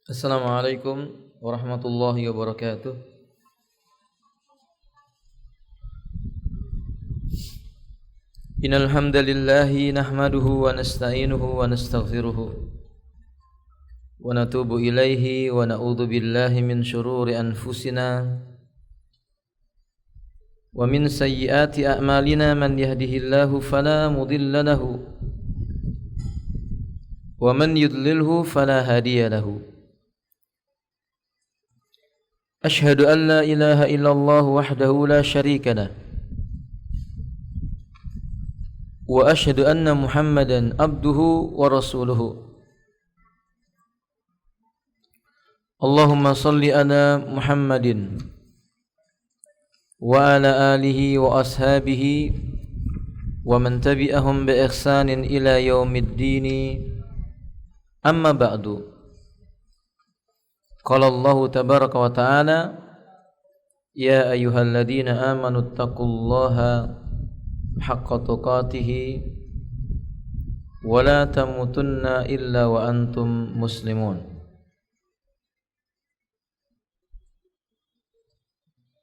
Assalamualaikum warahmatullahi wabarakatuh. Innal hamdalillahi nahmaduhu wa nasta'inuhu wa nastaghfiruhu wa natubu ilaihi wa na'udzu billahi min shururi anfusina wa min sayyiati a'malina. Man yahdihillahu fala mudilla lahu wa man yudlilhu fala hadiya lahu. Ashhadu an la ilaha illallah wahdahu la syarika lah wa ashhadu anna Muhammadan abduhu wa rasuluhu. Allahumma salli ala Muhammadin wa ala alihi wa ashabihi wa man tabi'ahum bi ihsanin ila yaumiddin. Amma ba'du. Qala Allah tabaraka wa ta'ala, ya ayyuhalladzina amanu taqullaha haqqa tuqatih wa la tamutunna illa wa antum muslimun.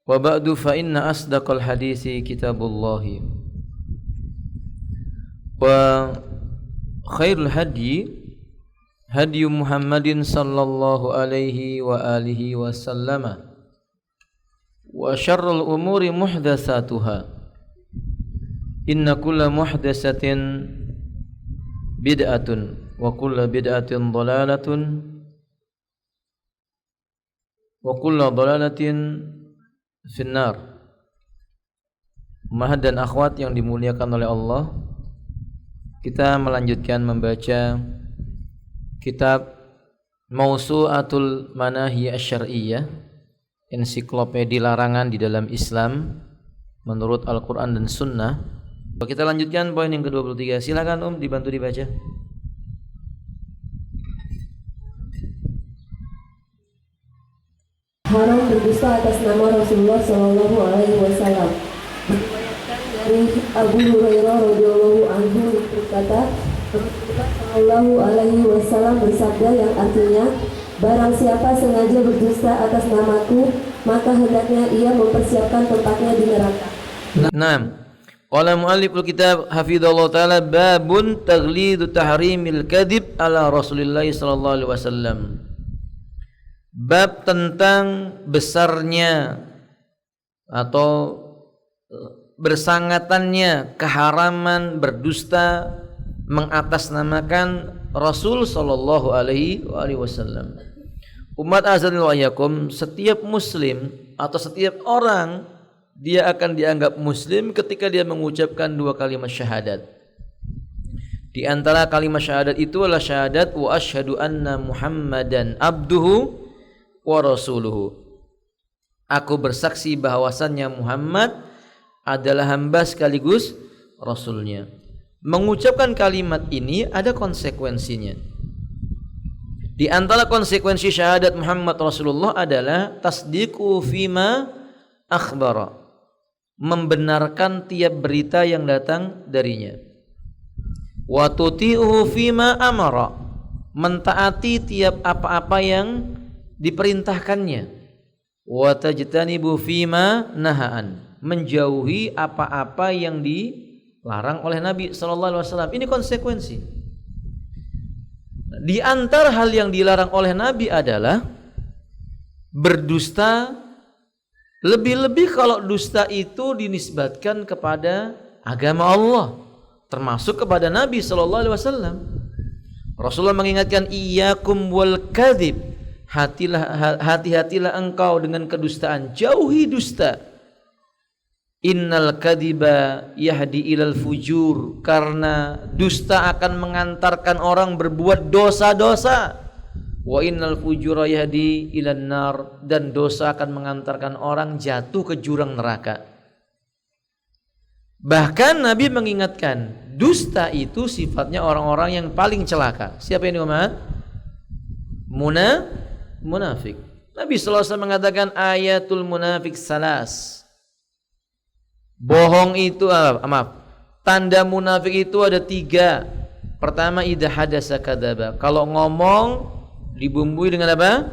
Wa ba'du, fa inna asdaqal hadisi kitabullah wa khairul hadi hadi Muhammadin sallallahu alaihi wa alihi wa sallama wa syarrul umuri muhdatsatuha inna kulla muhdatsatin bid'atun wa kulla bid'atin dhalalatun wa kulla dhalalatin finnar. Ummah dan akhwat yang dimuliakan oleh Allah, kita melanjutkan membaca kitab Mausu'atul Manahi Asy-Syar'iyyah, ensiklopedia larangan di dalam Islam menurut Al-Quran dan Sunnah. Kita lanjutkan poin yang ke-23. Silakan dibantu dibaca. Haram berdusta atas nama Rasulullah Sallallahu Alaihi Wasallam. Diriwayatkan dari Abu Hurairah radhiyallahu anhu berkata, Rasulullah Sallallahu Alaihi Wasallam bersabda yang artinya, barang siapa sengaja berdusta atas namaku, maka hendaknya ia mempersiapkan tempatnya di neraka. Naam. Qala mu'alliful kitab hafizallahu taala, babun taghlidu tahrimil kadhib ala Rasulillah sallallahu alaihi wasallam. Bab tentang besarnya atau bersangatannya keharaman berdusta mengatasnamakan Rasul sallallahu alaihi wasallam. Umat azanil wa iyyakum, setiap muslim atau setiap orang dia akan dianggap muslim ketika dia mengucapkan dua kalimat syahadat. Di antara kalimat syahadat itu adalah syahadat wa asyhadu anna Muhammadan abduhu wa rasuluhu. Aku bersaksi bahwasannya Muhammad adalah hamba sekaligus rasulnya. Mengucapkan kalimat ini ada konsekuensinya. Di antara konsekuensi syahadat Muhammad Rasulullah adalah tasdiqu fima akhbara, membenarkan tiap berita yang datang darinya. Wa tuti'uhu fima amara, mentaati tiap apa-apa yang diperintahkannya. Wa tajtanibu fima nahaan, menjauhi apa-apa yang dilarang oleh Nabi sallallahu alaihi wasallam. Ini konsekuensi. Di antara hal yang dilarang oleh Nabi adalah berdusta, lebih-lebih kalau dusta itu dinisbatkan kepada agama Allah, termasuk kepada Nabi sallallahu alaihi wasallam. Rasulullah mengingatkan, iyyakum wal kadzib, hati-hatilah engkau dengan kedustaan, jauhi dusta. Innal kadziba yahdi ilal fujur, karena dusta akan mengantarkan orang berbuat dosa-dosa. Wa innal fujura yahdi ilan nar, dan dosa akan mengantarkan orang jatuh ke jurang neraka. Bahkan Nabi mengingatkan, dusta itu sifatnya orang-orang yang paling celaka. Siapa ini umat? Munafik. Nabi sallallahu alaihi wasallam mengatakan, ayatul munafik salas. Bohong itu tanda munafik itu ada 3. Pertama, idza hadasa kadzaba, kalau ngomong Dibumbui dengan apa?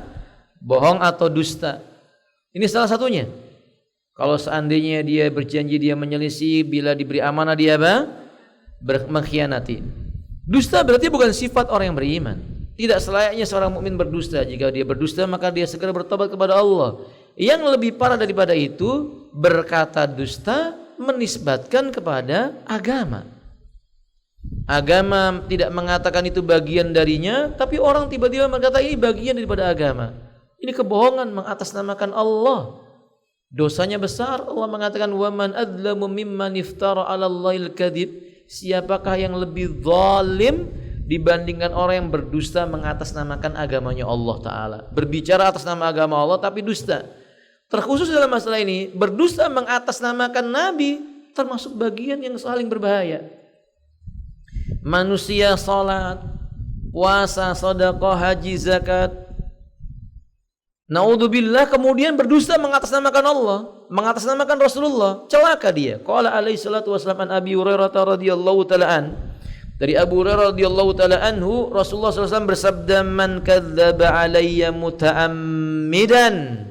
Bohong atau dusta. Ini salah satunya. Kalau seandainya dia berjanji dia menyelisih, bila diberi amanah dia apa? Mengkhianati. Dusta berarti bukan sifat orang yang beriman. Tidak selayaknya seorang mukmin berdusta. Jika dia berdusta maka dia segera bertobat kepada Allah. Yang lebih parah daripada itu, berkata dusta menisbatkan kepada agama. Agama tidak mengatakan itu bagian darinya, tapi orang tiba-tiba berkata ini bagian daripada agama. Ini kebohongan, mengatasnamakan Allah. Dosanya besar. Allah mengatakan waman adlamu mimman iftara 'ala Allahil kadzib. Siapakah yang lebih zalim dibandingkan orang yang berdusta mengatasnamakan agamanya Allah Ta'ala. Berbicara atas nama agama Allah tapi dusta. Terkhusus dalam masalah ini, berdusta mengatasnamakan Nabi termasuk bagian yang saling berbahaya. Manusia salat, puasa, sedekah, haji, zakat, naudzubillah, kemudian berdusta mengatasnamakan Allah, mengatasnamakan Rasulullah, celaka dia. Qala alaihi salatu wasallam an Abi Hurairah radhiyallahu taala an. Dari Abu Hurairah radhiyallahu taala anhu, Rasulullah sallallahu alaihi wasallam bersabda, "Man kadzdzaba alayya muta'ammidan."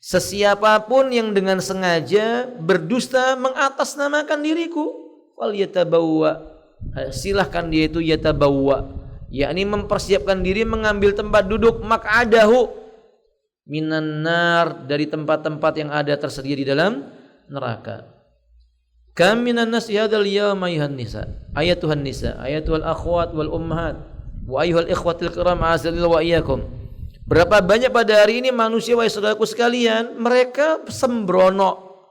Sesiapapun yang dengan sengaja berdusta mengatasnamakan diriku, fal yatabawwa, silahkan dia itu yatabawwa, yakni mempersiapkan diri mengambil tempat duduk maq'adahu minan nar, dari tempat-tempat yang ada tersedia di dalam neraka. Kam minan nas hadzal yawma ayuhan nisa, ayatuhan nisa, ayatuhal akhwat wal ummahat wa ayuhal ikhwatil kiram azalil wa iyyakum. Berapa banyak pada hari ini manusia, wahai saudaraku sekalian, mereka sembrono,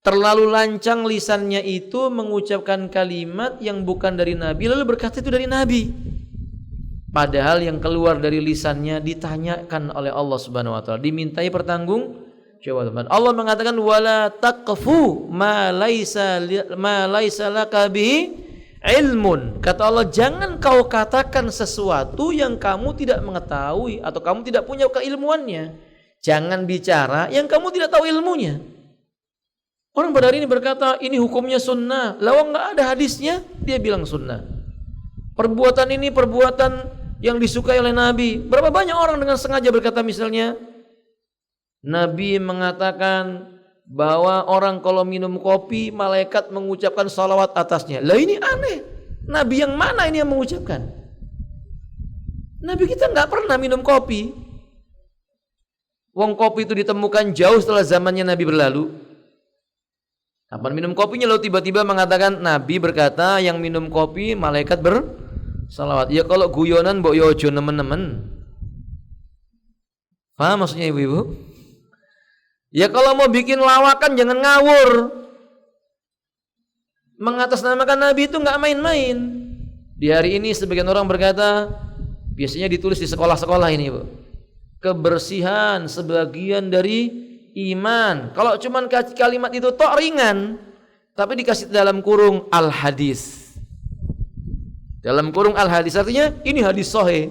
terlalu lancang lisannya itu mengucapkan kalimat yang bukan dari Nabi, lalu berkata itu dari Nabi. Padahal yang keluar dari lisannya ditanyakan oleh Allah Subhanahu wa taala, dimintai pertanggungjawaban. Allah mengatakan wala taqfu ma laisa laka bihi ilmun. Kata Allah, jangan kau katakan sesuatu yang kamu tidak mengetahui atau kamu tidak punya keilmuannya. Jangan bicara yang kamu tidak tahu ilmunya. Orang pada hari ini berkata ini hukumnya sunnah, lawang nggak ada hadisnya, dia bilang sunnah. Perbuatan ini perbuatan yang disukai oleh Nabi. Berapa banyak orang dengan sengaja berkata misalnya Nabi mengatakan bahwa orang kalau minum kopi malaikat mengucapkan salawat atasnya. Lah ini aneh. Nabi yang mana ini yang mengucapkan? Nabi kita nggak pernah minum kopi. Wong kopi itu ditemukan jauh setelah zamannya Nabi berlalu. Kapan minum kopinya lalu tiba-tiba mengatakan Nabi berkata yang minum kopi malaikat bersalawat. Ya kalau guyonan mbok yo aja nemen-nemen. Paham maksudnya ibu-ibu? Ya kalau mau bikin lawakan jangan ngawur. Mengatasnamakan Nabi itu nggak main-main. Di hari ini sebagian orang berkata, biasanya ditulis di sekolah-sekolah ini, Bu. Kebersihan sebagian dari iman. Kalau cuman kalimat itu tok ringan, tapi dikasih dalam kurung al-hadis. Dalam kurung al-hadis artinya ini hadis sahih.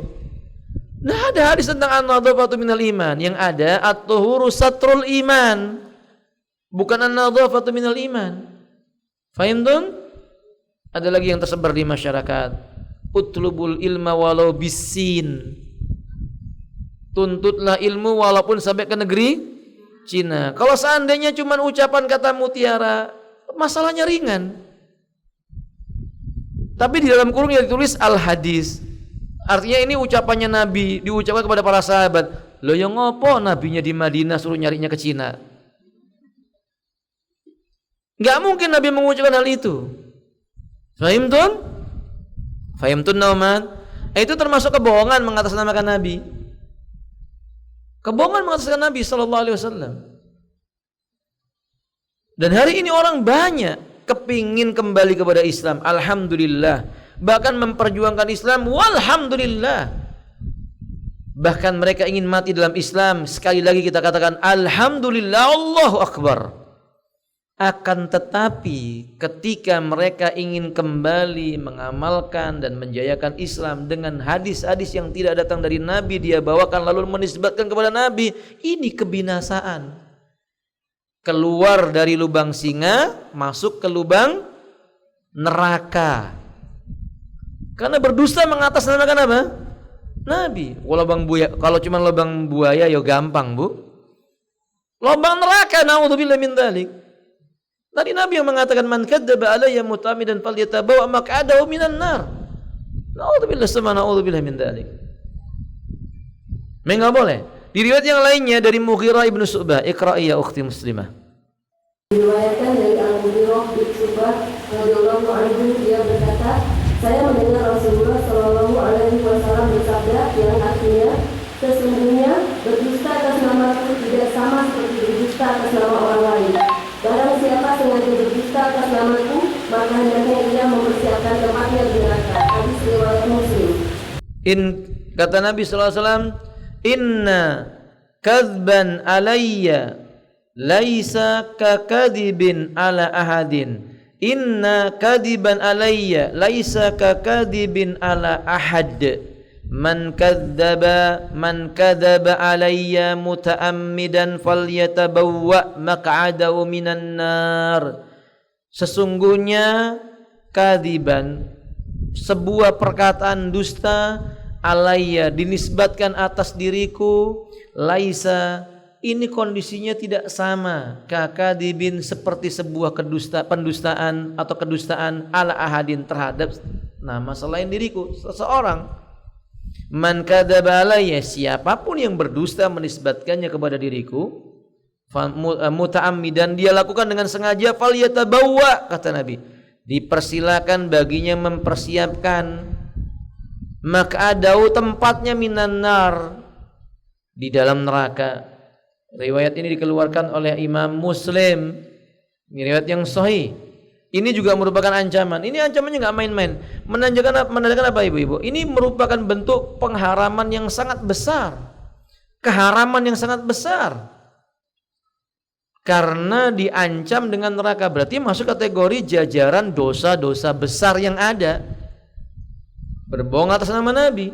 Nah ada hadis tentang an-nadhafatu minal iman. Yang ada at-tuhuru satrul iman, bukan an-nadhafatu minal iman. Fahimtum? Ada lagi yang tersebar di masyarakat, utlubul ilma walau bisin. Tuntutlah ilmu walaupun sampai ke negeri Cina. Kalau seandainya cuma ucapan kata mutiara, masalahnya ringan. Tapi di dalam kurung yang ditulis al-hadis. Artinya ini ucapannya Nabi, diucapkan kepada para sahabat. Loh yang ngopo nabinya di Madinah suruh nyarinya ke Cina? Enggak mungkin Nabi mengucapkan hal itu. Fahimtun? Fahimtun nauman? Itu termasuk kebohongan mengatasnamakan Nabi. Kebohongan mengatasnamakan Nabi sallallahu alaihi wasallam. Dan hari ini orang banyak kepingin kembali kepada Islam. Alhamdulillah. Bahkan memperjuangkan Islam, walhamdulillah. Bahkan mereka ingin mati dalam Islam. Sekali lagi kita katakan alhamdulillah, Allahu akbar. Akan tetapi ketika mereka ingin kembali mengamalkan dan menjayakan Islam dengan hadis-hadis yang tidak datang dari Nabi, dia bawakan lalu menisbatkan kepada Nabi, ini kebinasaan. Keluar dari lubang singa, masuk ke lubang neraka. Karena berdusta mengatasnamakan apa? Nabi. Kalau cuma lubang buaya ya gampang, Bu. Lubang neraka, naudzubillah min dzalik. Tadi Nabi yang mengatakan man kadzdzaba alayya muta'ammidan falyatabawa maq'adahu minan nar. Naudzubillah sama naudzubillah min dzalik. Enggak boleh. Di riwayat yang lainnya dari Mughirah ibnu Syu'bah, iqra'i ya ukhti muslimah. Diriwayatkan dari Al-Mughirah bin Syu'bah radhiyallahu anhu, dia berkata, saya mendengar Rasulullah Shallallahu Alaihi Wasallam bersabda yang artinya, sesungguhnya berdusta atas namaku tidak sama seperti berdusta atas nama orang lain. Barang siapa sengaja berdusta atas namaku, maka hendaknya ia mempersiapkan tempatnya di neraka. Hadis riwayat Muslim. Kata Nabi sallallahu alaihi wasallam, inna kadzban alayya laisa kakadibin ala ahadin. Inna kadiban alayya laisa kakadibin ala ahad. Man kadzaba alayya muta'ammidan falyatabawwa maq'adahu minan nar. Sesungguhnya kadiban, sebuah perkataan dusta, alayya, dinisbatkan atas diriku, laisa, ini kondisinya tidak sama, kakadibin, seperti sebuah pendustaan atau kedustaan ala ahadin, terhadap nama selain diriku, seseorang. Man kadzaba alayya, siapapun yang berdusta menisbatkannya kepada diriku, muta'ammidan, dia lakukan dengan sengaja, falyatabawwa, kata Nabi, dipersilakan baginya mempersiapkan maq'adahu, tempatnya minan nar, di dalam neraka. Riwayat ini dikeluarkan oleh Imam Muslim. Ini riwayat yang sahih. Ini juga merupakan ancaman. Ini ancamannya nggak main-main. Menandakan apa ibu-ibu? Ini merupakan bentuk pengharaman yang sangat besar, keharaman yang sangat besar. Karena diancam dengan neraka, berarti masuk kategori jajaran dosa-dosa besar yang ada. Berbohong atas nama Nabi.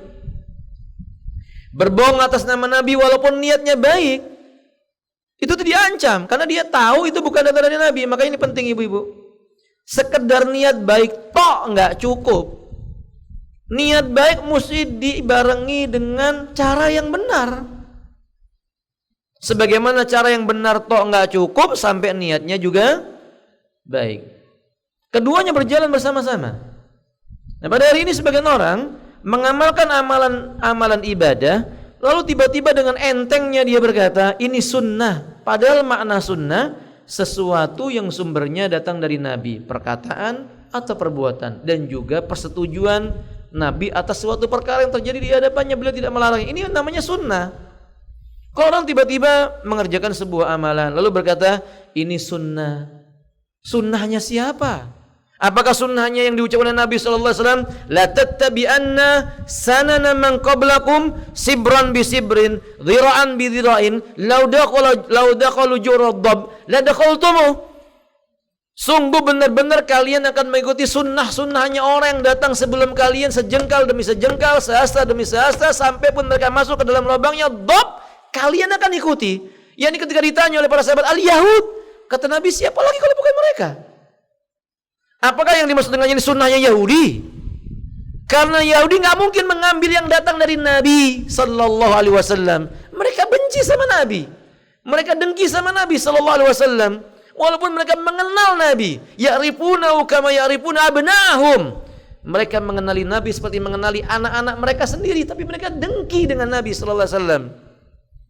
Berbohong atas nama Nabi walaupun niatnya baik, itu tuh diancam karena dia tahu itu bukan datang dari Nabi. Maka ini penting ibu-ibu. Sekedar niat baik tok nggak cukup. Niat baik mesti dibarengi dengan cara yang benar. Sebagaimana cara yang benar tok nggak cukup, sampai niatnya juga baik. Keduanya berjalan bersama-sama. Nah, pada hari ini sebagian orang mengamalkan amalan ibadah, lalu tiba-tiba dengan entengnya dia berkata ini sunnah. Padahal makna sunnah sesuatu yang sumbernya datang dari Nabi, perkataan atau perbuatan, dan juga persetujuan Nabi atas suatu perkara yang terjadi di hadapannya, beliau tidak melarang. Ini namanya sunnah. Kalau orang tiba-tiba mengerjakan sebuah amalan lalu berkata ini sunnah, sunnahnya siapa? Apakah sunnahnya yang diucapkan oleh Nabi sallallahu alaihi wasallam, la tattabi'anna sanana man qablakum sibran bi sibrin, dhira'an bi dhira'in, law dakhalu jurad-dab la dakhaltumu. Sungguh benar-benar kalian akan mengikuti sunnahnya orang yang datang sebelum kalian, sejengkal demi sejengkal, sehasta demi sehasta, sampai pun mereka masuk ke dalam lubangnya dab, kalian akan ikuti. Yani ketika ditanya oleh para sahabat, al-Yahud, kata Nabi, siapa lagi kalau bukan mereka? Apakah yang dimaksud dengan ini sunnahnya Yahudi? Karena Yahudi nggak mungkin mengambil yang datang dari Nabi Sallallahu Alaihi Wasallam. Mereka benci sama Nabi, mereka dengki sama Nabi Sallallahu Alaihi Wasallam. Walaupun mereka mengenal Nabi, ya'rifunahu kama ya'rifuna abna'ahum. Mereka mengenali Nabi seperti mengenali anak-anak mereka sendiri, tapi mereka dengki dengan Nabi Sallallahu Alaihi Wasallam.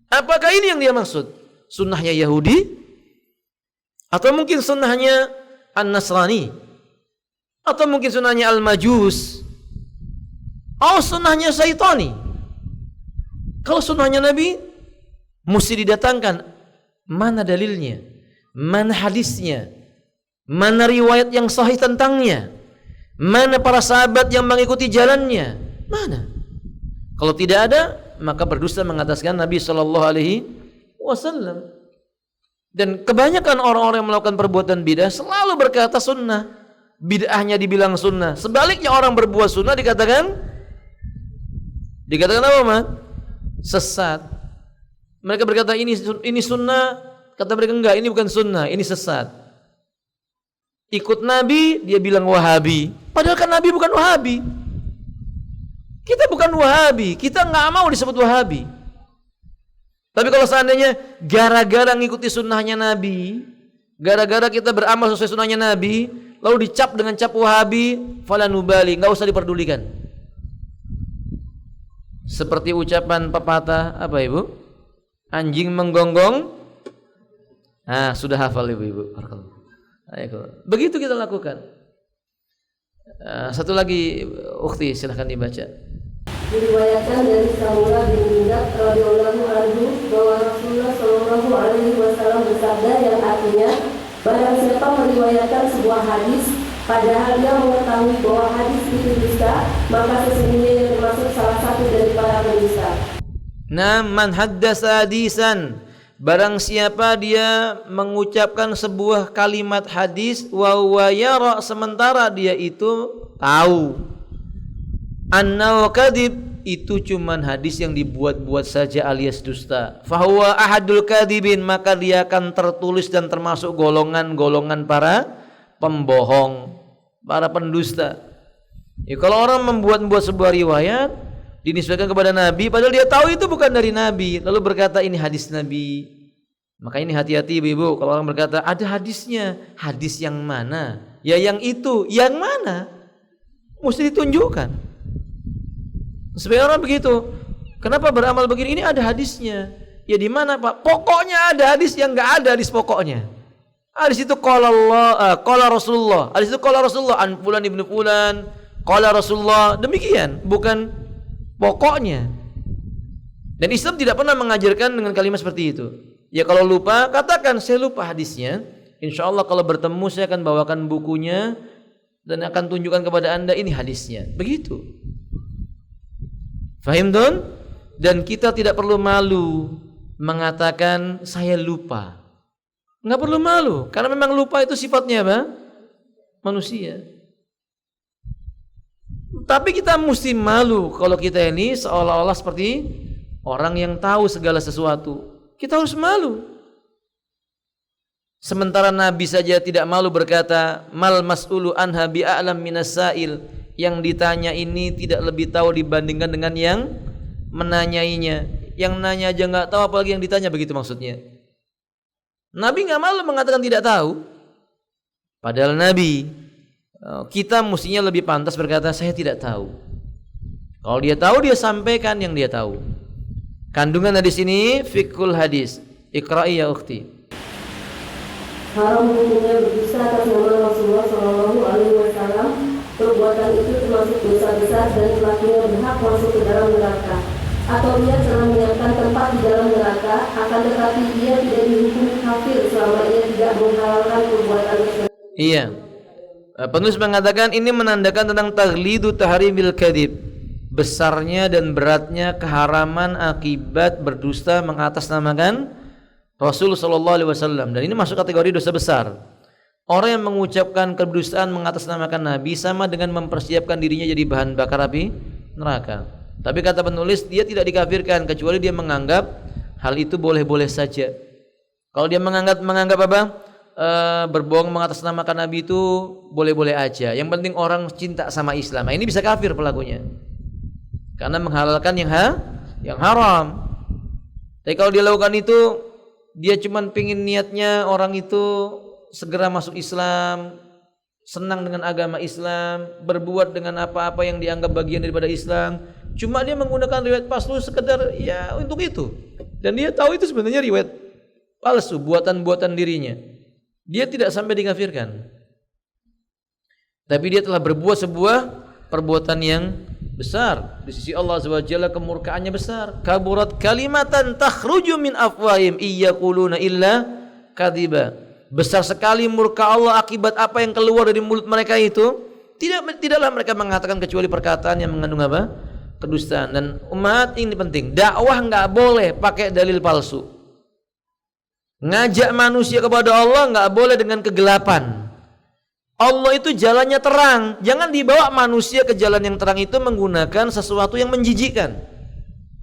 Apakah ini yang dia maksud? Sunnahnya Yahudi? Atau mungkin sunnahnya An-Nasrani? Atau mungkin sunnahnya Al-Majus? Oh, sunnahnya Syaitani? Kalau sunnahnya Nabi, mesti didatangkan mana dalilnya, mana hadisnya, mana riwayat yang sahih tentangnya, mana para sahabat yang mengikuti jalannya, mana? Kalau tidak ada, maka berdusta mengataskan Nabi Sallallahu Alaihi Wasallam. Dan kebanyakan orang-orang yang melakukan perbuatan bidah selalu berkata sunnah, bid'ahnya dibilang sunnah. Sebaliknya orang berbuat sunnah dikatakan apa, Ma? Sesat. Mereka berkata ini sunnah, kata mereka enggak, ini bukan sunnah, ini sesat. Ikut Nabi, dia bilang Wahabi, padahal kan Nabi bukan Wahabi. Kita bukan Wahabi, kita nggak mau disebut Wahabi. Tapi kalau seandainya gara-gara ngikuti sunnahnya Nabi, gara-gara kita beramal sesuai sunnahnya Nabi, lalu dicap dengan cap Wahabi, falanubali, nggak usah diperdulikan. Seperti ucapan pepatah apa ibu? Anjing menggonggong. Ah, sudah hafal ibu-ibu. Begitu kita lakukan. Satu lagi, ukhti, silahkan dibaca. Diriwayatkan dari Samurah bin Jundab radhiyallahu anhu bahwa Rasulullah Shallallahu alaihi wasallam bersabda yang artinya, barang siapa meriwayatkan sebuah hadis padahal dia mengetahui bahwa hadis itu dusta, maka sesungguhnya ia termasuk salah satu dari para pendusta. Nah, man haddasa hadisan, barang siapa dia mengucapkan sebuah kalimat hadis wa huwa yara, sementara dia itu tahu annahu kadhib, itu cuman hadis yang dibuat-buat saja alias dusta, fahuwa ahadul kadhibin, maka dia akan tertulis dan termasuk golongan-golongan para pembohong, para pendusta. Ya, kalau orang membuat-buat sebuah riwayat dinisbahkan kepada Nabi padahal dia tahu itu bukan dari Nabi, lalu berkata ini hadis Nabi, maka ini hati-hati ibu-ibu. Kalau orang berkata ada hadisnya, hadis yang mana? Ya yang itu, yang mana? Mesti ditunjukkan. Sebenarnya orang begitu. Kenapa beramal begini? Ini ada hadisnya. Ya di mana Pak? Pokoknya ada hadis yang enggak ada hadis pokoknya. Hadis itu qala Allah, qala Rasulullah. Hadis itu qala Rasulullah an fulan ibnu fulan, qala Rasulullah. Demikian, bukan pokoknya. Dan Islam tidak pernah mengajarkan dengan kalimat seperti itu. Ya kalau lupa, katakan saya lupa hadisnya. Insya Allah kalau bertemu saya akan bawakan bukunya dan akan tunjukkan kepada anda ini hadisnya. Begitu. Fahim don? Dan kita tidak perlu malu mengatakan saya lupa. Nggak perlu malu, karena memang lupa itu sifatnya apa? Manusia. Tapi kita mesti malu kalau kita ini seolah-olah seperti orang yang tahu segala sesuatu. Kita harus malu. Sementara Nabi saja tidak malu berkata, mal mas'ulu anha bi'a'lam minas sa'il, yang ditanya ini tidak lebih tahu dibandingkan dengan yang menanyainya. Yang nanya aja nggak tahu, apalagi yang ditanya, begitu maksudnya. Nabi nggak malu mengatakan tidak tahu. Padahal Nabi, kita mestinya lebih pantas berkata saya tidak tahu. Kalau dia tahu, dia sampaikan yang dia tahu. Kandungan hadis ini fiqhul hadis. Iqra'i ya ukhti. Haram hukumnya berdusta atas nama Rasulullah Shallallahu alaihi wasallam. Perbuatan itu termasuk dosa besar dan pelakunya berhak masuk ke dalam neraka, atau ia telah menyiapkan tempat di dalam neraka, akan tetapi ia tidak dihukum kafir selama ia tidak menghalalkan perbuatan tersebut. Iya. Penulis mengatakan ini menandakan tentang taghlidu tahrimil kadhib, besarnya dan beratnya keharaman akibat berdusta mengatasnamakan Rasul sallallahu alaihi wasallam, dan ini masuk kategori dosa besar. Orang yang mengucapkan kedustaan mengatasnamakan Nabi sama dengan mempersiapkan dirinya jadi bahan bakar api neraka. Tapi kata penulis, dia tidak dikafirkan kecuali dia menganggap hal itu boleh-boleh saja. Kalau dia menganggap apa? Berbohong mengatasnamakan Nabi itu boleh-boleh aja. Yang penting orang cinta sama Islam. Nah, ini bisa kafir pelakunya. Karena menghalalkan yang haram. Tapi kalau dia lakukan itu, dia cuma pingin niatnya orang itu segera masuk Islam, senang dengan agama Islam, berbuat dengan apa-apa yang dianggap bagian daripada Islam. Cuma dia menggunakan riwayat palsu sekedar ya untuk itu. Dan dia tahu itu sebenarnya riwayat palsu, buatan-buatan dirinya. Dia tidak sampai dikafirkan. Tapi dia telah berbuat sebuah perbuatan yang besar. Di sisi Allah Subhanahu wa ta'ala kemurkaannya besar. Kaburat kalimatan takhruju min afwahim iyyaquluna illa kadhiba. Besar sekali murka Allah akibat apa yang keluar dari mulut mereka itu. Tidaklah mereka mengatakan kecuali perkataan yang mengandung apa? Kedustaan. Dan umat ini penting. Dakwah enggak boleh pakai dalil palsu. Ngajak manusia kepada Allah enggak boleh dengan kegelapan. Allah itu jalannya terang. Jangan dibawa manusia ke jalan yang terang itu menggunakan sesuatu yang menjijikkan.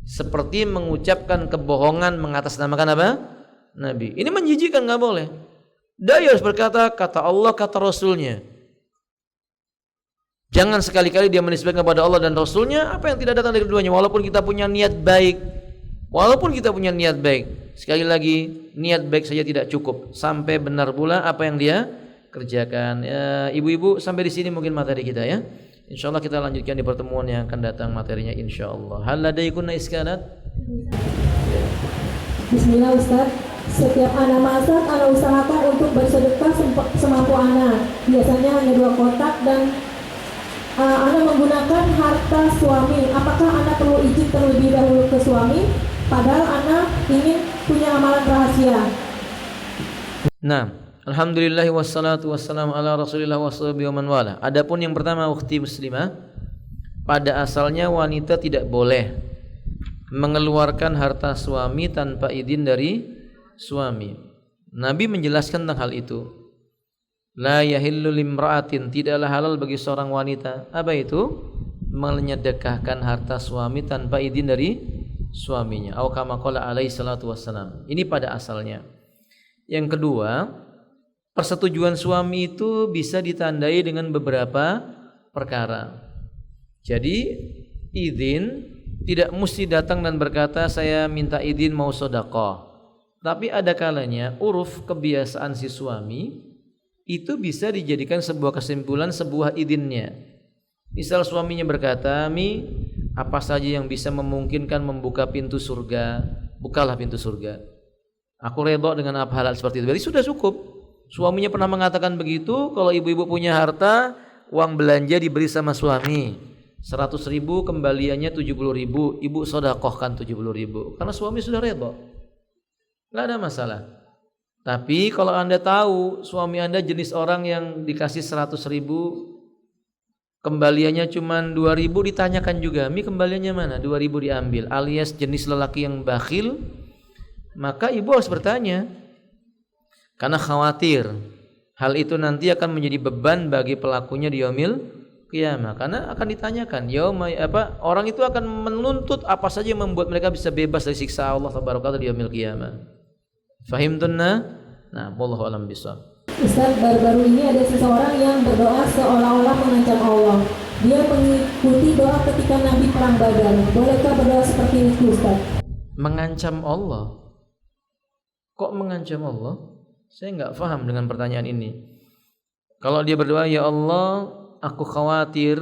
Seperti mengucapkan kebohongan mengatasnamakan apa? Nabi. Ini menjijikkan, enggak boleh. Dai harus berkata kata Allah, kata Rasulnya. Jangan sekali-kali dia menisbahkan kepada Allah dan Rasulnya apa yang tidak datang dari keduanya, walaupun kita punya niat baik. Walaupun kita punya niat baik. Sekali lagi, niat baik saja tidak cukup, sampai benar pula apa yang dia kerjakan. Ya, ibu-ibu, sampai di sini mungkin materi kita ya. Insyaallah kita lanjutkan di pertemuan yang akan datang materinya insyaallah. Hal ladaikunna iskanat? Bismillah Ustaz. Setiap anak masak, anak usahakan untuk bersedekah semampu anak. Biasanya hanya 2 kotak dan anak menggunakan harta suami. Apakah anak perlu izin terlebih dahulu ke suami? Padahal anak ingin punya amalan rahasia. Nah, alhamdulillah wassalatu wassalamu ala rasulillah wassabihi wa man wala. Adapun yang pertama, ukhti muslimah, pada asalnya wanita tidak boleh mengeluarkan harta suami tanpa izin dari suami. Nabi menjelaskan tentang hal itu. La yahillu limra'atin, tidaklah halal bagi seorang wanita. Apa itu? Menyedekahkan harta suami tanpa izin dari suaminya. Atau kama qala alaihi salatu wassalam. Ini pada asalnya. Yang kedua, persetujuan suami itu bisa ditandai dengan beberapa perkara. Jadi izin tidak mesti datang dan berkata saya minta izin mau sedekah. Tapi ada kalanya uruf kebiasaan si suami itu bisa dijadikan sebuah kesimpulan, sebuah izinnya. Misal suaminya berkata, "Mi, apa saja yang bisa memungkinkan membuka pintu surga, bukalah pintu surga. Aku redha dengan apa halal seperti itu." Berarti sudah cukup. Suaminya pernah mengatakan begitu. Kalau ibu-ibu punya harta, uang belanja diberi sama suami, 100.000 kembaliannya 70.000, ibu sedekahkan 70.000 karena suami sudah redha. Nggak ada masalah. Tapi kalau Anda tahu suami Anda jenis orang yang dikasih 100.000 kembaliannya cuma 2.000, ditanyakan juga, "Mi, kembaliannya mana?" 2.000 diambil, alias jenis lelaki yang bakhil, maka ibu harus bertanya. Karena khawatir hal itu nanti akan menjadi beban bagi pelakunya di yaumil qiyamah. Karena akan ditanyakan, orang itu akan menuntut apa saja yang membuat mereka bisa bebas dari siksa Allah tabaraka di yaumil qiyamah. Fahimtunna? Nah, wallahu a'lam bishawab. Ustaz, baru-baru ini ada seseorang yang berdoa seolah-olah mengancam Allah. Dia mengikuti doa ketika Nabi perang Badar. Bolehkah berdoa seperti itu, Ustaz? Mengancam Allah? Kok mengancam Allah? Saya nggak paham dengan pertanyaan ini. Kalau dia berdoa, "Ya Allah, aku khawatir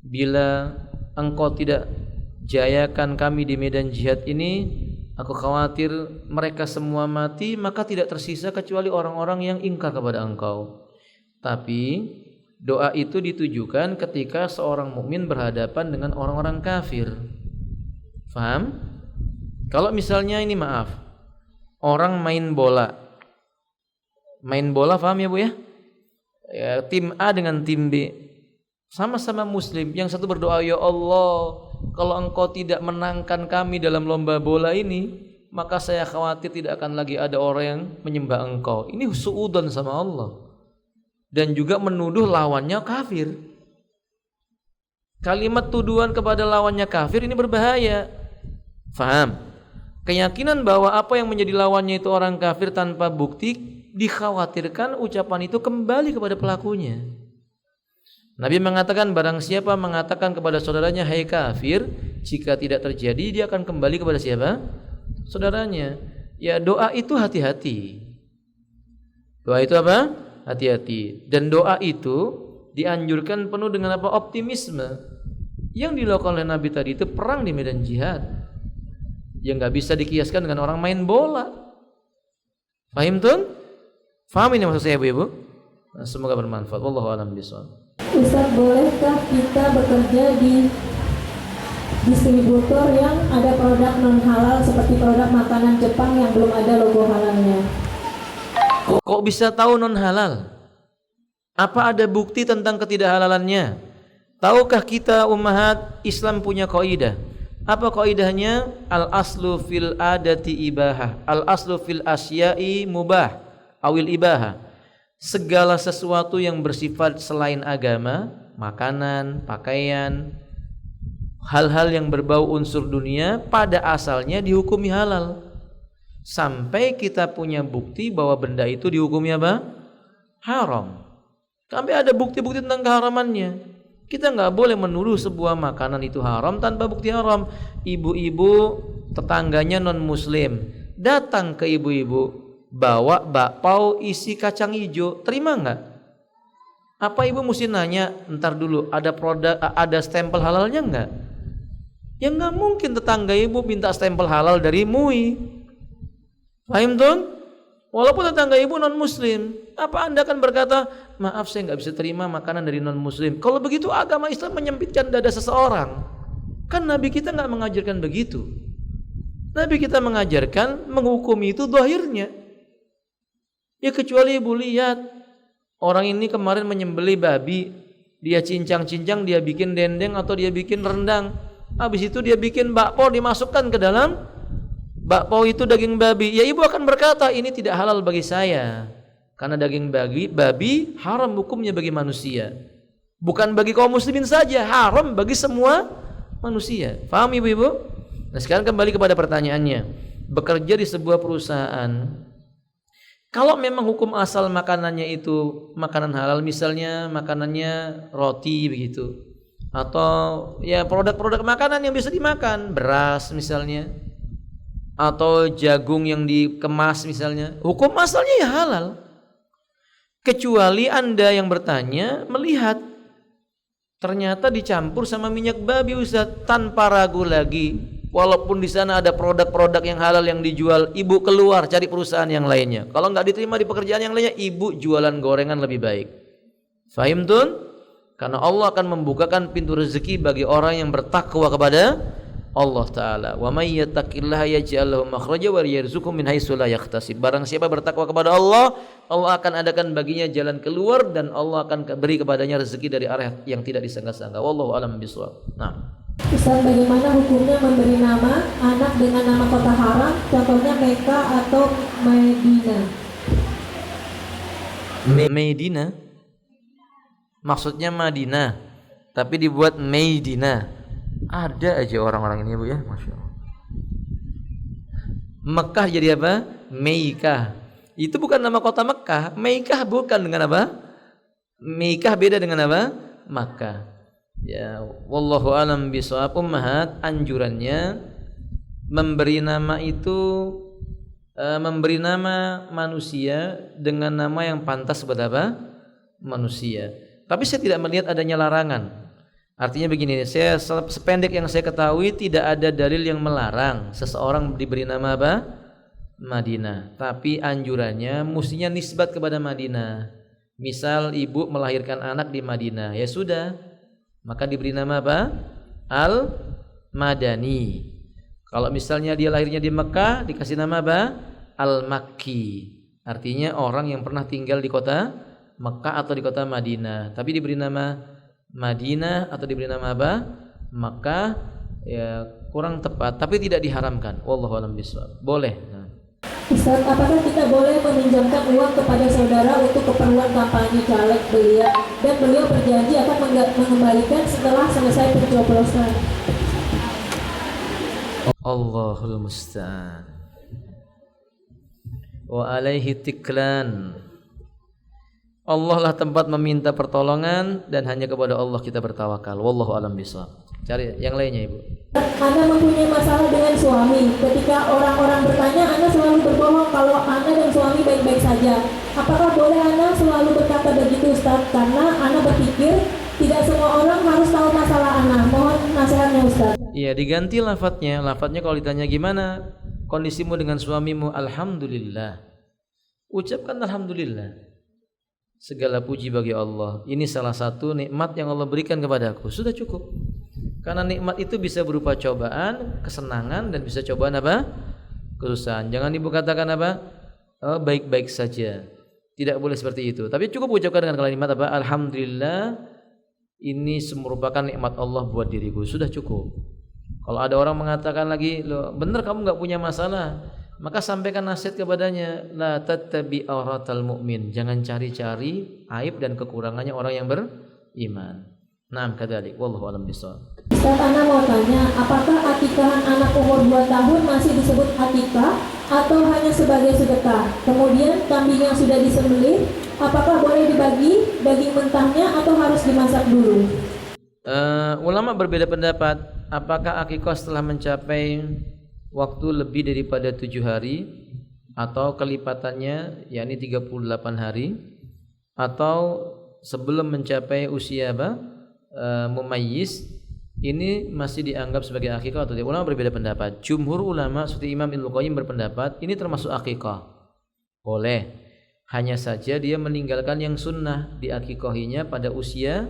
bila Engkau tidak jayakan kami di medan jihad ini, aku khawatir mereka semua mati, maka tidak tersisa kecuali orang-orang yang ingkar kepada Engkau." Tapi doa itu ditujukan ketika seorang mukmin berhadapan dengan orang-orang kafir. Faham? Kalau misalnya ini, maaf, orang main bola, paham ya Bu ya? Tim A dengan tim B sama-sama muslim, yang satu berdoa, "Ya Allah, kalau Engkau tidak menangkan kami dalam lomba bola ini, maka saya khawatir tidak akan lagi ada orang yang menyembah Engkau." Ini suudzon sama Allah dan juga menuduh lawannya kafir. Kalimat tuduhan kepada lawannya kafir ini berbahaya. Faham? Keyakinan bahwa apa yang menjadi lawannya itu orang kafir tanpa bukti, dikhawatirkan ucapan itu kembali kepada pelakunya. Nabi mengatakan, barang siapa mengatakan kepada saudaranya, "Hai kafir," jika tidak terjadi, dia akan kembali kepada siapa? Saudaranya. Ya, doa itu hati-hati. Doa itu apa? Hati-hati. Dan doa itu dianjurkan penuh dengan apa? Optimisme. Yang dilakukan oleh Nabi tadi itu perang di medan jihad, yang nggak bisa dikiaskan dengan orang main bola. Fahim tuh? Faham ini maksud saya, ibu-ibu? Nah, semoga bermanfaat. Wallahu a'lam bishawab. Ustaz, bolehkah kita bekerja di distributor yang ada produk non halal seperti produk makanan Jepang yang belum ada logo halalnya? Kok bisa tahu non halal? Apa ada bukti tentang ketidakhalalannya? Tahukah kita ummahat Islam punya kaidah? Apa kaidahnya? Al aslu fil adati ibahah, al aslu fil asya'i mubah awil ibahah. Segala sesuatu yang bersifat selain agama, makanan, pakaian, hal-hal yang berbau unsur dunia, pada asalnya dihukumi halal. Sampai kita punya bukti bahwa benda itu dihukumi apa? Haram. Sampai ada bukti-bukti tentang keharamannya. Kita nggak boleh menuduh sebuah makanan itu haram tanpa bukti haram. Ibu-ibu tetangganya non muslim datang ke ibu-ibu bawa bakpao isi kacang hijau, terima nggak? Apa ibu mesti nanya, ntar dulu ada stempel halalnya nggak? Ya nggak mungkin tetangga ibu minta stempel halal dari MUI. Paham tuh? Walaupun tetangga ibu non muslim, apa Anda akan berkata, maaf saya nggak bisa terima makanan dari non muslim? Kalau begitu agama Islam menyempitkan dada seseorang. Kan Nabi kita nggak mengajarkan begitu. Nabi kita mengajarkan menghukumi itu zahirnya. Ya kecuali ibu lihat orang ini kemarin menyembelih babi, dia cincang-cincang, dia bikin dendeng atau dia bikin rendang. Habis itu dia bikin bakpao, dimasukkan ke dalam bakpao itu daging babi. Ya ibu akan berkata ini tidak halal bagi saya. Karena daging babi haram hukumnya bagi manusia. Bukan bagi kaum muslimin saja, haram bagi semua manusia. Paham ibu-ibu? Nah sekarang kembali kepada pertanyaannya. Bekerja di sebuah perusahaan, kalau memang hukum asal makanannya itu makanan halal, misalnya makanannya roti begitu, atau ya produk-produk makanan yang bisa dimakan, beras misalnya, atau jagung yang dikemas misalnya, hukum asalnya ya halal. Kecuali Anda yang bertanya melihat ternyata dicampur sama minyak babi Ustaz, tanpa ragu lagi. Walaupun di sana ada produk-produk yang halal yang dijual, ibu keluar cari perusahaan yang lainnya. Kalau nggak diterima di pekerjaan yang lainnya, ibu jualan gorengan lebih baik. Fahim tun? Karena Allah akan membukakan pintu rezeki bagi orang yang bertakwa kepada Allah Ta'ala. Wa may yattaqillaha yaj'al lahu makhraja wa yarzuqhu min haitsu la yahtasib. Barang siapa bertakwa kepada Allah, Allah akan adakan baginya jalan keluar dan Allah akan beri kepadanya rezeki dari arah yang tidak disangka-sangka. Wallahu a'lam bishawab. Nah, Ustaz, bagaimana hukumnya memberi nama anak dengan nama kota haram, contohnya Mekah atau Medina? Medina maksudnya Madinah, tapi dibuat Medina. Ada aja orang-orang ini, Bu ya, Masya Allah. Mekah jadi apa? Meikah. Itu bukan nama kota Mekah. Meikah bukan dengan apa? Meikah beda dengan apa? Makkah. Ya, wallahu alam bishawab. Ummahat, anjurannya memberi nama itu memberi nama manusia dengan nama yang pantas buat apa? Manusia. Tapi saya tidak melihat adanya larangan. Artinya begini, saya sependek yang saya ketahui tidak ada dalil yang melarang seseorang diberi nama apa? Madinah. Tapi anjurannya mestinya nisbat kepada Madinah. Misal ibu melahirkan anak di Madinah, ya sudah, maka diberi nama apa? Al-Madani. Kalau misalnya dia lahirnya di Mekah, dikasih nama apa? Al-Makki. Artinya orang yang pernah tinggal di kota Mekah atau di kota Madinah. Tapi diberi nama Madinah atau diberi nama apa? Mekah, ya kurang tepat, tapi tidak diharamkan. Wallahu a'lam bishawab. Boleh. Nah. Ustaz, apakah kita boleh meminjamkan uang kepada saudara untuk keperluan kampanye caleg beliau dan beliau berjanji akan mengembalikan setelah selesai pencoblosan? Allahul musta'an. Wa alaihi tiklan. Allah lah tempat meminta pertolongan dan hanya kepada Allah kita bertawakal. Wallahu a'lam bishawab. Cari yang lainnya, Ibu. Anda mempunyai masalah dengan suami. Ketika orang-orang bertanya, Anda selalu berbohong kalau Anda dan suami baik-baik saja. Apakah boleh Anda selalu berkata begitu, Ustaz? Karena Anda berpikir tidak semua orang harus tahu masalah Anda. Mohon nasihatnya, Ustaz. Iya, diganti lafadznya. Lafadznya kalau ditanya gimana kondisimu dengan suamimu, alhamdulillah. Ucapkan alhamdulillah. Segala puji bagi Allah. Ini salah satu nikmat yang Allah berikan kepadaku. Sudah cukup. Karena nikmat itu bisa berupa cobaan, kesenangan, dan bisa cobaan apa? Kesusahan. Jangan ibu katakan apa? Oh, baik-baik saja. Tidak boleh seperti itu. Tapi cukup ucapkan dengan kalimat apa? Alhamdulillah, ini merupakan nikmat Allah buat diriku. Sudah cukup. Kalau ada orang mengatakan lagi, loh, benar kamu nggak punya masalah, maka sampaikan nasihat kepadanya, la tattabi auratal mu'min. Jangan cari-cari aib dan kekurangannya orang yang beriman. Naam kadzalik, wallahu a'lam bishawab. Ustaz, Ana mau tanya, apakah akikahan anak umur 2 tahun masih disebut akikah atau hanya sebagai sedekah? Kemudian kambing yang sudah disembelih, apakah boleh dibagi daging mentahnya atau harus dimasak dulu? Ulama berbeda pendapat apakah akikah setelah mencapai waktu lebih daripada 7 hari atau kelipatannya yakni 38 hari atau sebelum mencapai usia mumayyiz ini masih dianggap sebagai akikah atau tidak. Ulama berbeda pendapat. Jumhur ulama seperti Imam Ibnu Qayyim berpendapat ini termasuk akikah. Boleh. Hanya saja dia meninggalkan yang sunnah diakikahinya pada usia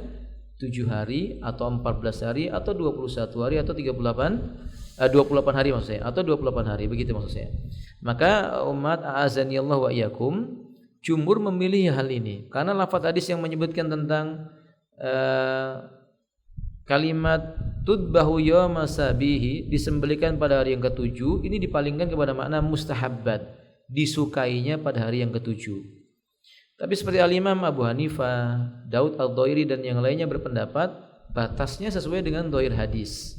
7 hari atau 14 hari atau 21 hari atau 28 hari maksud saya atau 28 hari begitu maksud saya. Maka umat a'azanillahu wa iyyakum jumhur memilih hal ini karena lafaz hadis yang menyebutkan tentang kalimat tudbahu yawma sabihi disembelikan pada hari yang ke-7 ini dipalingkan kepada makna mustahabbat disukainya pada hari yang ke-7. Tapi seperti Al-Imam Abu Hanifah, Daud Al-Dhairi dan yang lainnya berpendapat batasnya sesuai dengan dhair hadis.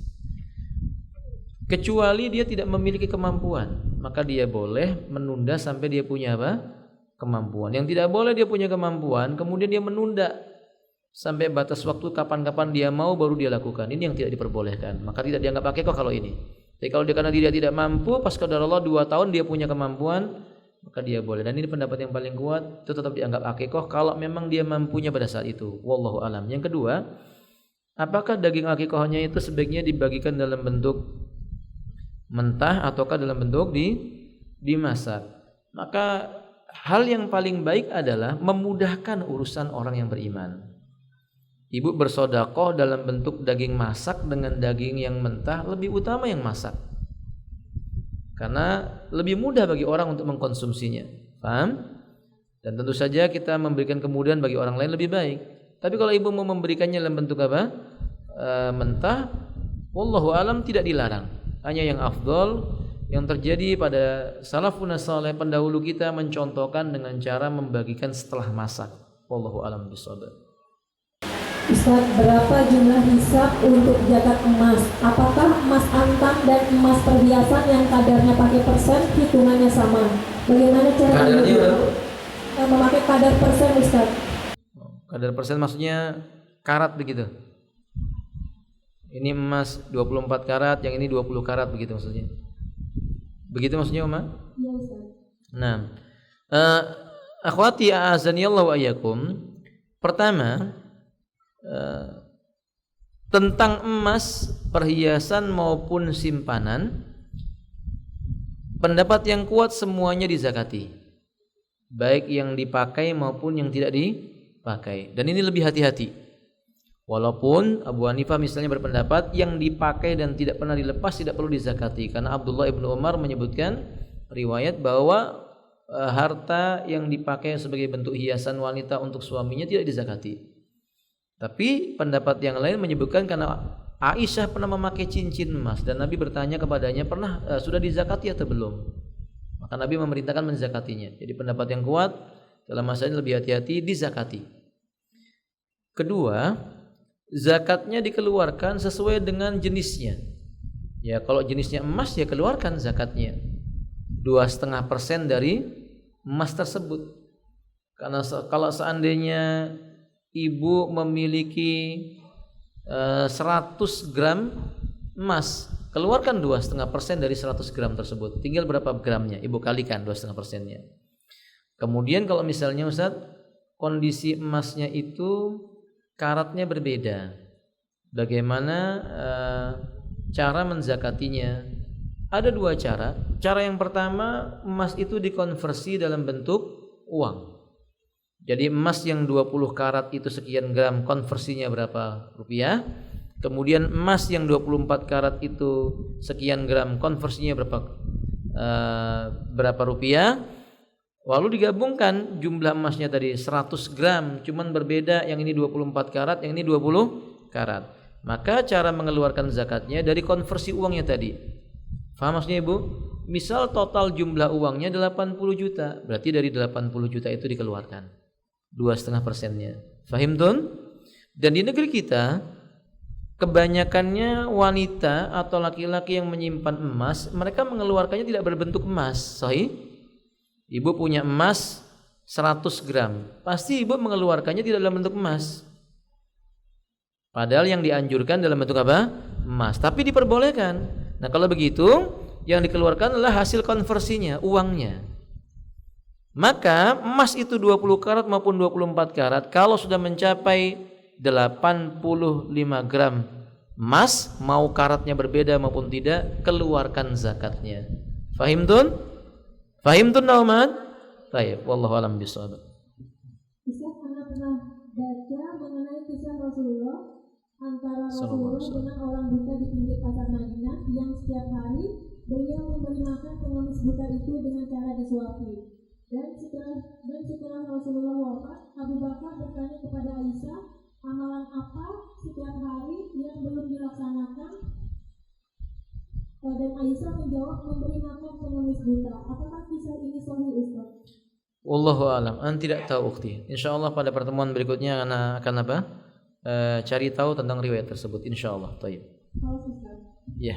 Kecuali dia tidak memiliki kemampuan, maka dia boleh menunda sampai dia punya kemampuan. Yang tidak boleh dia punya kemampuan, kemudian dia menunda sampai batas waktu kapan-kapan dia mau baru dia lakukan. Ini yang tidak diperbolehkan. Maka tidak dianggap akikah kalau ini. Tapi kalau dia karena dia tidak mampu, pas qadarullah 2 tahun dia punya kemampuan, maka dia boleh. Dan ini pendapat yang paling kuat, itu tetap dianggap akikah kalau memang dia mampunya pada saat itu. Wallahu alam. Yang kedua, apakah daging akikahnya itu sebaiknya dibagikan dalam bentuk mentah ataukah dalam bentuk dimasak? Maka hal yang paling baik adalah memudahkan urusan orang yang beriman. Ibu bersedekah dalam bentuk daging masak dengan daging yang mentah, lebih utama yang masak. Karena lebih mudah bagi orang untuk mengkonsumsinya. Paham? Dan tentu saja kita memberikan kemudahan bagi orang lain lebih baik. Tapi kalau ibu mau memberikannya dalam bentuk mentah, wallahu alam tidak dilarang. Hanya yang afdol yang terjadi pada salafun saleh pendahulu kita mencontohkan dengan cara membagikan setelah masak. Wallahu alam bishawab. Ustaz, berapa jumlah hisab untuk zakat emas? Apakah emas antam dan emas perhiasan yang kadarnya pakai persen hitungannya sama? Bagaimana cara memakai kadar persen, Ustaz? Kadar persen maksudnya karat begitu. Ini emas 24 karat, yang ini 20 karat begitu maksudnya. Begitu maksudnya, Uma? Iya, Ustaz. Nah, akhwati a'azanillahu wa iyyakum. Pertama, tentang emas, perhiasan maupun simpanan, pendapat yang kuat semuanya dizakati, baik yang dipakai maupun yang tidak dipakai. Dan ini lebih hati-hati. Walaupun Abu Hanifah misalnya berpendapat yang dipakai dan tidak pernah dilepas tidak perlu dizakati, karena Abdullah ibnu Umar menyebutkan riwayat bahwa harta yang dipakai sebagai bentuk hiasan wanita untuk suaminya tidak dizakati. Tapi pendapat yang lain menyebutkan karena Aisyah pernah memakai cincin emas dan Nabi bertanya kepadanya sudah dizakati atau belum. Maka Nabi memerintahkan menzakatinya. Jadi pendapat yang kuat dalam masalah ini lebih hati-hati, dizakati. Kedua, zakatnya dikeluarkan sesuai dengan jenisnya. Ya, kalau jenisnya emas ya keluarkan zakatnya 2,5% dari emas tersebut. Karena kalau seandainya ibu memiliki 100 gram emas, keluarkan 2,5% dari 100 gram tersebut. Tinggal berapa gramnya, ibu kalikan 2,5%-nya. Kemudian kalau misalnya Ustaz, kondisi emasnya itu karatnya berbeda, bagaimana cara menzakatinya? Ada 2 cara. Cara yang pertama, emas itu dikonversi dalam bentuk uang. Jadi emas yang 20 karat itu sekian gram, konversinya berapa rupiah? Kemudian emas yang 24 karat itu sekian gram, konversinya berapa rupiah? Lalu digabungkan jumlah emasnya tadi 100 gram, cuman berbeda, yang ini 24 karat, yang ini 20 karat. Maka cara mengeluarkan zakatnya dari konversi uangnya tadi. Faham maksudnya Ibu? Misal total jumlah uangnya 80 juta, berarti dari 80 juta itu dikeluarkan 2,5%-nya. Fahim tun? Dan di negeri kita kebanyakannya wanita atau laki-laki yang menyimpan emas, mereka mengeluarkannya tidak berbentuk emas. Sahih? Ibu punya emas 100 gram, pasti ibu mengeluarkannya tidak dalam bentuk emas. Padahal yang dianjurkan dalam bentuk apa? Emas. Tapi diperbolehkan. Nah kalau begitu, yang dikeluarkan adalah hasil konversinya, uangnya. Maka emas itu 20 karat maupun 24 karat, kalau sudah mencapai 85 gram emas, mau karatnya berbeda maupun tidak, keluarkan zakatnya. Fahimtun? Fahimtun Nauman? Baik, wallahu alam bishawab. Bisa karena pernah baca mengenai kisah Rasulullah antara Rasulullah dengan orang buta di pinggir pasar Madinah yang setiap hari beliau memberi makan pengemis buta itu dengan cara disuapi. Dan setelah Rasulullah wafat, Abu Bakar bertanya kepada Aisyah, amalan apa setiap hari yang belum dilaksanakan? Dan Aisyah menjawab, memberi makan pengemis buta. Apakah kisah ini sahih, Ustaz? Wallahu alam. Anda tidak tahu ukhti. Insyaallah pada pertemuan berikutnya akan apa? Cari tahu tentang riwayat tersebut insyaallah. Baik. Halo, Ustaz. Ya.